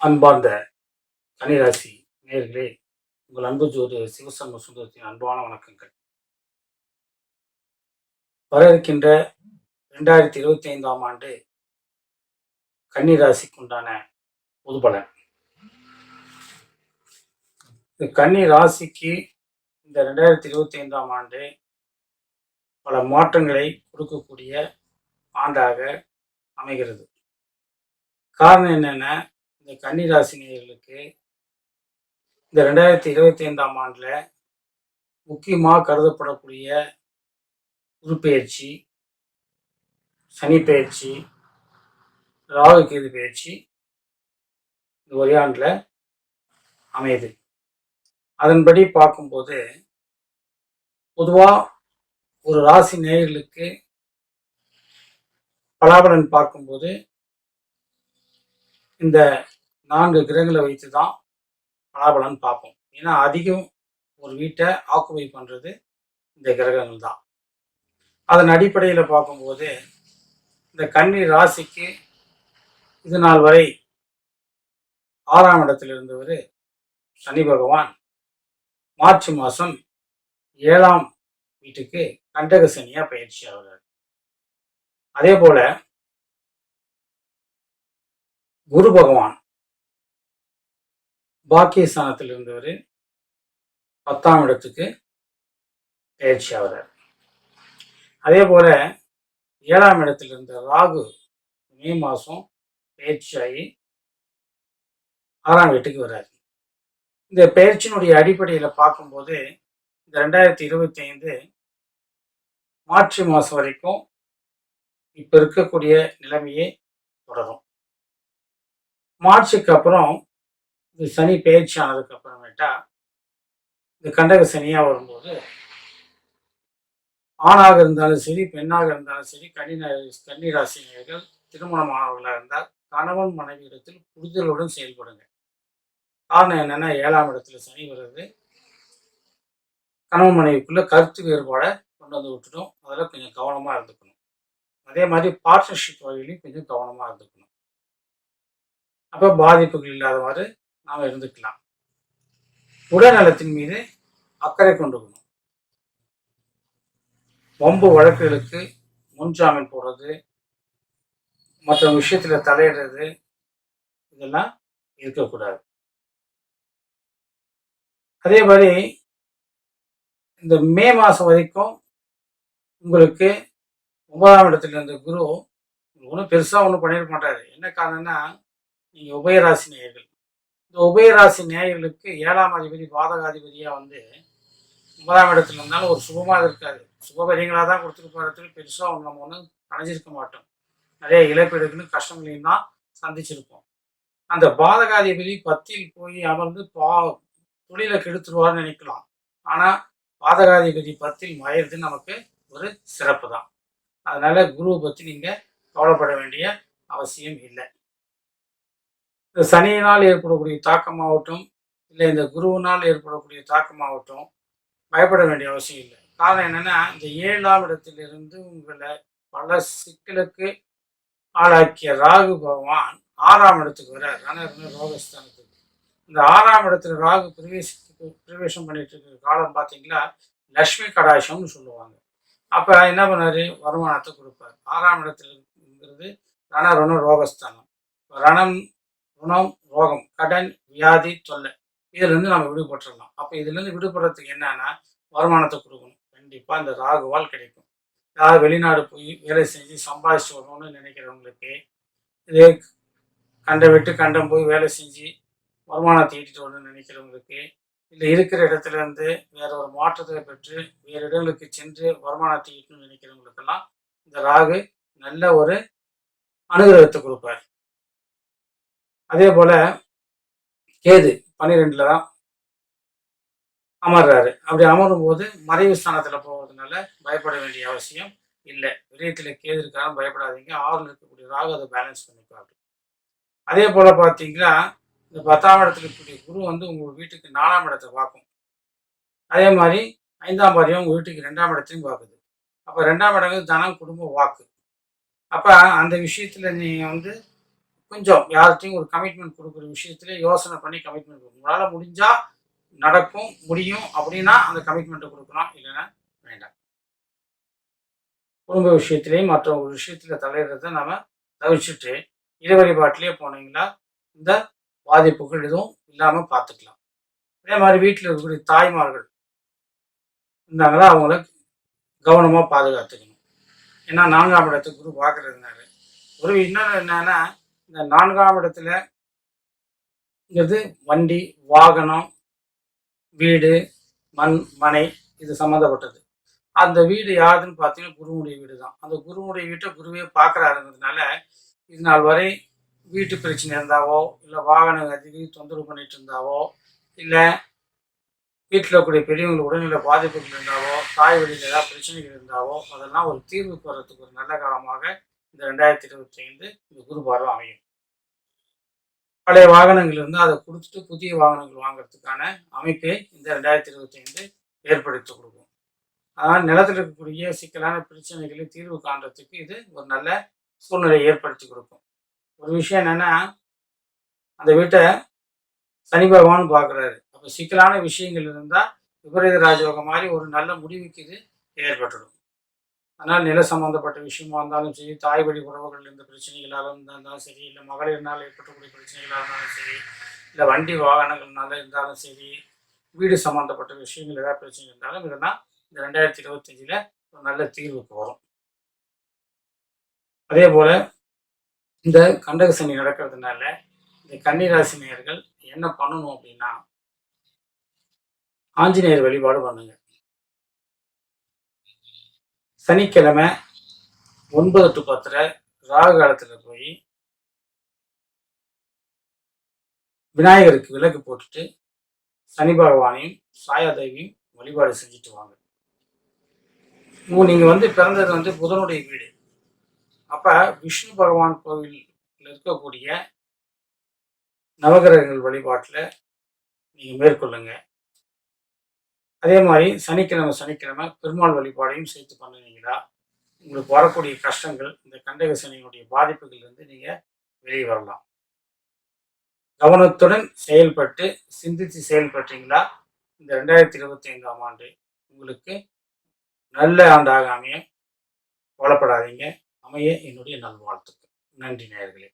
அன்பார்ந்த கன்னிராசி நேயர்களே, உங்கள் அன்பு ஜோதிடர் சிவசண்முக சுந்தரத்தின் அன்பான வணக்கங்கள். வர இருக்கின்ற 2025ஆம் ஆண்டு கன்னிராசிக்கு உண்டான பொது பலன். கன்னி ராசிக்கு இந்த 2025ஆம் ஆண்டு பல மாற்றங்களை கொடுக்கக்கூடிய ஆண்டாக அமைகிறது. காரணம் என்னன்னா, இந்த கன்னி ராசினியர்களுக்கு இந்த 2025ஆம் ஆண்டுல முக்கியமாக கருதப்படக்கூடிய குரு பெயர்ச்சி, சனி பெயர்ச்சி, ராகு கேது பெயர்ச்சி இந்த ஒரே ஆண்டில் அமையுது. அதன்படி பார்க்கும்போது பொதுவாக ஒரு ராசி நேயர்களுக்கு பலாபலன் பார்க்கும்போது இந்த 4 கிரகங்களை வைத்து தான் பலாபலன் பார்ப்போம். ஏன்னா அதிகம் ஒரு வீட்டை ஆக்குபை பண்ணுறது இந்த கிரகங்கள் தான். அதன் அடிப்படையில் பார்க்கும்போது இந்த கன்னி ராசிக்கு இது நாள் வரை 6ஆம் இடத்தில் இருந்தவர் சனி பகவான் மார்ச் மாதம் 7ஆம் வீட்டுக்கு கண்டக சனியா பயிற்சி ஆகிறார். அதே போல குரு பகவான் பாக்கியஸ்தானத்தில் இருந்தவர் 10ஆம் இடத்துக்கு பயிற்சி ஆகிறார். அதே போல 7ஆம் இடத்தில் இருந்த ராகு மே மாதம் பயிற்சியாகி 6ஆம் வீட்டுக்கு வர்றார். இந்த பயிற்சியினுடைய அடிப்படையில் பார்க்கும்போது இந்த 2025 மார்ச் மாதம் வரைக்கும் இப்போ இருக்கக்கூடிய நிலைமையே தொடரும். மார்ச்சுக்கு அப்புறம் இது சனி பயிற்சி ஆனதுக்கு அப்புறமேட்டா இந்த கண்டக சனியாக வரும்போது ஆணாக இருந்தாலும் சரி, பெண்ணாக இருந்தாலும் சரி, கன்னி ராசினியர்கள் திருமணமானவர்களாக இருந்தால் கணவன் மனைவி இடத்தில் புரிதலுடன் செயல்படுங்க. காரணம் என்னன்னா, 7ஆம் இடத்துல சனி வர்றது கணவன் மனைவிக்குள்ள கருத்து வேறுபாடை கொண்டு வந்து விட்டுடும். அதில் கொஞ்சம் கவனமாக இருந்துக்கணும். அதே மாதிரி பார்ட்னர்ஷிப் வகையிலையும் கொஞ்சம் கவனமாக இருந்துக்கணும். அப்போ பாதிப்புகள் இல்லாதவாறு நாம் இருந்துக்கலாம். உடல்நலத்தின் மீது அக்கறை கொண்டுக்கணும். வம்பு வழக்குகளுக்கு முன்ஜாமீன் போடுறது, மற்ற விஷயத்தில் தலையிடுறது, இதெல்லாம் இருக்கக்கூடாது. அதே மாதிரி இந்த மே மாதம் வரைக்கும் உங்களுக்கு 9ஆம் இடத்துல இருந்த குரு ஒன்றும் பெருசாக ஒன்றும் பண்ணிட மாட்டாரு. என்ன காரணம்னா, நீங்கள் உபயராசி நேயர்கள். இந்த உபயராசி நேயர்களுக்கு 7ஆம் அதிபதி பாதகாதிபதியாக வந்து 9ஆம் இடத்துல இருந்தாலும் ஒரு சுபமாக இருக்காது. சுபபரியங்களாக தான் கொடுத்துருப்பாரு. பெருசாக நம்ம ஒன்றும் அடைஞ்சிருக்க மாட்டோம். நிறைய இழப்பீடுகளும் கஷ்டங்களையும் தான் சந்திச்சிருப்போம். அந்த பாதகாதிபதி 10ல் போய் அமர்ந்து தொழிலை கெடுத்துருவார்னு நினைக்கலாம். ஆனால் பாதகாதிபதி 10ல் மறையிறது நமக்கு ஒரு சிறப்பு தான். அதனால குருவை பற்றி நீங்கள் கவலைப்பட வேண்டிய அவசியம் இல்லை. இந்த சனியினால் ஏற்படக்கூடிய தாக்கமாகட்டும், இல்லை இந்த குருவினால் ஏற்படக்கூடிய தாக்கமாகட்டும் பயப்பட வேண்டிய அவசியம் இல்லை. காரணம் என்னன்னா, இந்த 7ஆம் இடத்திலிருந்து உங்களை பல சிக்கலுக்கு ஆளாக்கிய ராகு பகவான் 6ஆம் இடத்துக்கு வர்றார். ரோகஸ்தானத்துக்கு. இந்த 6ஆம் இடத்துல ராகு பிரவேசம் பண்ணிட்டு இருக்கிற காலம் பார்த்தீங்களா, லக்ஷ்மி கடாட்சம்னு சொல்லுவாங்க. அப்போ என்ன பண்ணாரு, வருமானத்தை கொடுப்பார். 6ஆம் இடத்துலங்கிறது ரோகஸ்தானம். ரணம், ருணம், ரோகம், கடன், வியாதி, தொல்லை, இதுலேருந்து நம்ம விடுபட்டுடலாம். அப்போ இதுலேருந்து விடுபடுறதுக்கு என்னன்னா, வருமானத்தை கொடுக்கணும். கண்டிப்பாக இந்த ராகுவால் கிடைக்கும். யாராவது வெளிநாடு போய் வேலை செஞ்சு சம்பாதிச்சு வரணும்னு நினைக்கிறவங்களுக்கு, இதே கண்டம் விட்டு கண்டம் போய் வேலை செஞ்சு வருமானத்தை ஈட்டிட்டு வரணும்னு நினைக்கிறவங்களுக்கு, இல்லை இருக்கிற இடத்துல இருந்து வேற ஒரு மாற்றத்தை பெற்று வேறு இடங்களுக்கு சென்று வருமானத்தை ஈட்டணும்னு நினைக்கிறவங்களுக்கெல்லாம் இந்த ராகு நல்ல ஒரு அனுகிரகத்தை கொடுப்பார். அதே போல கேது 12ல் தான் அமர்றாரு. அப்படி அமரும் போது மறைவு ஸ்தானத்தில் போகிறதுனால பயப்பட வேண்டிய அவசியம் இல்லை. விரயத்தில் கேது இருக்காலும் பயப்படாதீங்க. 6ல் இருக்கக்கூடிய ராகு அதை பேலன்ஸ் பண்ணிப்பாரு. அதே போல் பார்த்தீங்கன்னா, இந்த 10ஆம் இடத்துல இருக்கக்கூடிய குரு வந்து உங்கள் வீட்டுக்கு 4ஆம் இடத்தை பார்க்கும். அதே மாதிரி 5ஆம் பாரியம் உங்கள் வீட்டுக்கு 2ஆம் இடத்தையும் பார்க்குது. அப்போ 2ஆம் இடம் தனம், குடும்ப, வாக்கு. அப்போ அந்த விஷயத்தில் நீங்கள் வந்து கொஞ்சம் யார்கிட்டையும் ஒரு கமிட்மெண்ட் கொடுக்குற விஷயத்துல யோசனை பண்ணி கமிட்மெண்ட் கொடுக்கணும். உங்களால் முடிஞ்சா நடக்கும் முடியும் அப்படின்னா அந்த கமிட்மெண்ட்டை கொடுக்கலாம், இல்லைன்னா வேண்டாம். குடும்ப விஷயத்திலையும் மற்ற ஒரு விஷயத்துல தலையிடுறத நம்ம தவிர்த்துட்டு இறை வழிபாட்டிலேயே போனீங்கன்னா இந்த பாதிப்புகள் எதுவும் இல்லாமல் பார்த்துக்கலாம். அதே மாதிரி வீட்டில் இருக்கக்கூடிய தாய்மார்கள் இருந்தாங்களா அவங்கள கவனமாக பாதுகாத்துக்கணும். ஏன்னா 4ஆம் இடத்துக்கு குரு பார்க்கறதுனால ஒரு இன்னொன்று என்னன்னா, இந்த 4ஆம் இடத்துலங்கிறது வண்டி, வாகனம், வீடு, மண், மனை இது சம்மந்தப்பட்டது. அந்த வீடு யாருன்னு பார்த்தீங்கன்னா குருவுடைய வீடு தான். அந்த குருவுடைய வீட்டை குருவே பார்க்குறாருங்கிறதுனால இது நாள் வரை வீட்டு பிரச்சனை இருந்தாவோ, இல்லை வாகனம் அதிகம் தொந்தரவு பண்ணிட்டு இருந்தாவோ, இல்லை வீட்டில் இருக்கக்கூடிய பெரியவங்களுக்கு உடல்நிலை பாதிப்புகள் இருந்தாவோ, தாய் வழியில் ஏதாவது பிரச்சனைகள் இருந்தாவோ, அதெல்லாம் ஒரு தீர்வுக்கு வர்றதுக்கு ஒரு நல்ல காலமாக இந்த 2025 இந்த குரு பார்வை அமையும். பழைய வாகனங்கள் இருந்தால் அதை கொடுத்துட்டு புதிய வாகனங்கள் வாங்குறதுக்கான அமைப்பை இந்த 2025 ஏற்படுத்தி கொடுக்கும். அதனால் நிலத்தில் இருக்கக்கூடிய சிக்கலான பிரச்சனைகளை தீர்வு காண்றதுக்கு இது ஒரு நல்ல சூழ்நிலையை ஏற்படுத்தி கொடுக்கும். ஒரு விஷயம் என்னன்னா, அந்த வீட்டை சனி பகவான் பார்க்குறாரு. அப்போ சிக்கலான விஷயங்கள் இருந்தால் விபரீத ராஜயோகம் மாதிரி ஒரு நல்ல முடிவுக்கு இது ஏற்பட்டுடும். அதனால் நில சம்பந்தப்பட்ட விஷயமா இருந்தாலும் சரி, தாய் வழி உறவுகள் இந்த பிரச்சனைகளாக இருந்தாலும் சரி, இல்லை மகளிர்னால் ஏற்பட்டக்கூடிய பிரச்சனைகளாக இருந்தாலும் சரி, இல்லை வண்டி வாகனங்கள்னால இருந்தாலும் சரி, வீடு சம்மந்தப்பட்ட விஷயங்கள் ஏதாவது பிரச்சனை இருந்தாலும் இதெல்லாம் இந்த 2025 ஒரு நல்ல தீர்வுக்கு வரும். அதே போல் இந்த கண்டக சனி நடக்கிறதுனால இந்த கன்னிராசி நேயர்கள் என்ன பண்ணணும் அப்படின்னா, ஆஞ்சநேயர் வழிபாடு பண்ணுங்க. சனிக்கிழமை 9 to 10 ராகு காலத்தில் போய் விநாயகருக்கு விளக்கு போட்டுட்டு சனி பகவானையும் சாயாதேவியும் வழிபாடு செஞ்சுட்டு வாங்க. நீங்க பிறந்தது புதனுடைய வீடு. அப்ப விஷ்ணு பகவான் கோவில் இருக்கக்கூடிய நவகிரகங்கள் வழிபாட்டுல நீங்க மேற்கொள்ளுங்க. அதே மாதிரி சனிக்கிழமை பெருமாள் வழிபாடையும் சேர்த்து பண்ணுனீங்களா உங்களுக்கு வரக்கூடிய கஷ்டங்கள், இந்த கண்டக சனியினுடைய பாதிப்புகள் இருந்து நீங்க வெளியே வரலாம். கவனத்துடன் செயல்பட்டு சிந்தித்து செயல்பட்டீங்களா இந்த 2025ஆம் ஆண்டு உங்களுக்கு நல்ல ஆண்டாக அமைய கவலைப்படாதீங்க. அமைய என்னுடைய நல்வாழ்த்துக்கள். நன்றி நேயர்களே.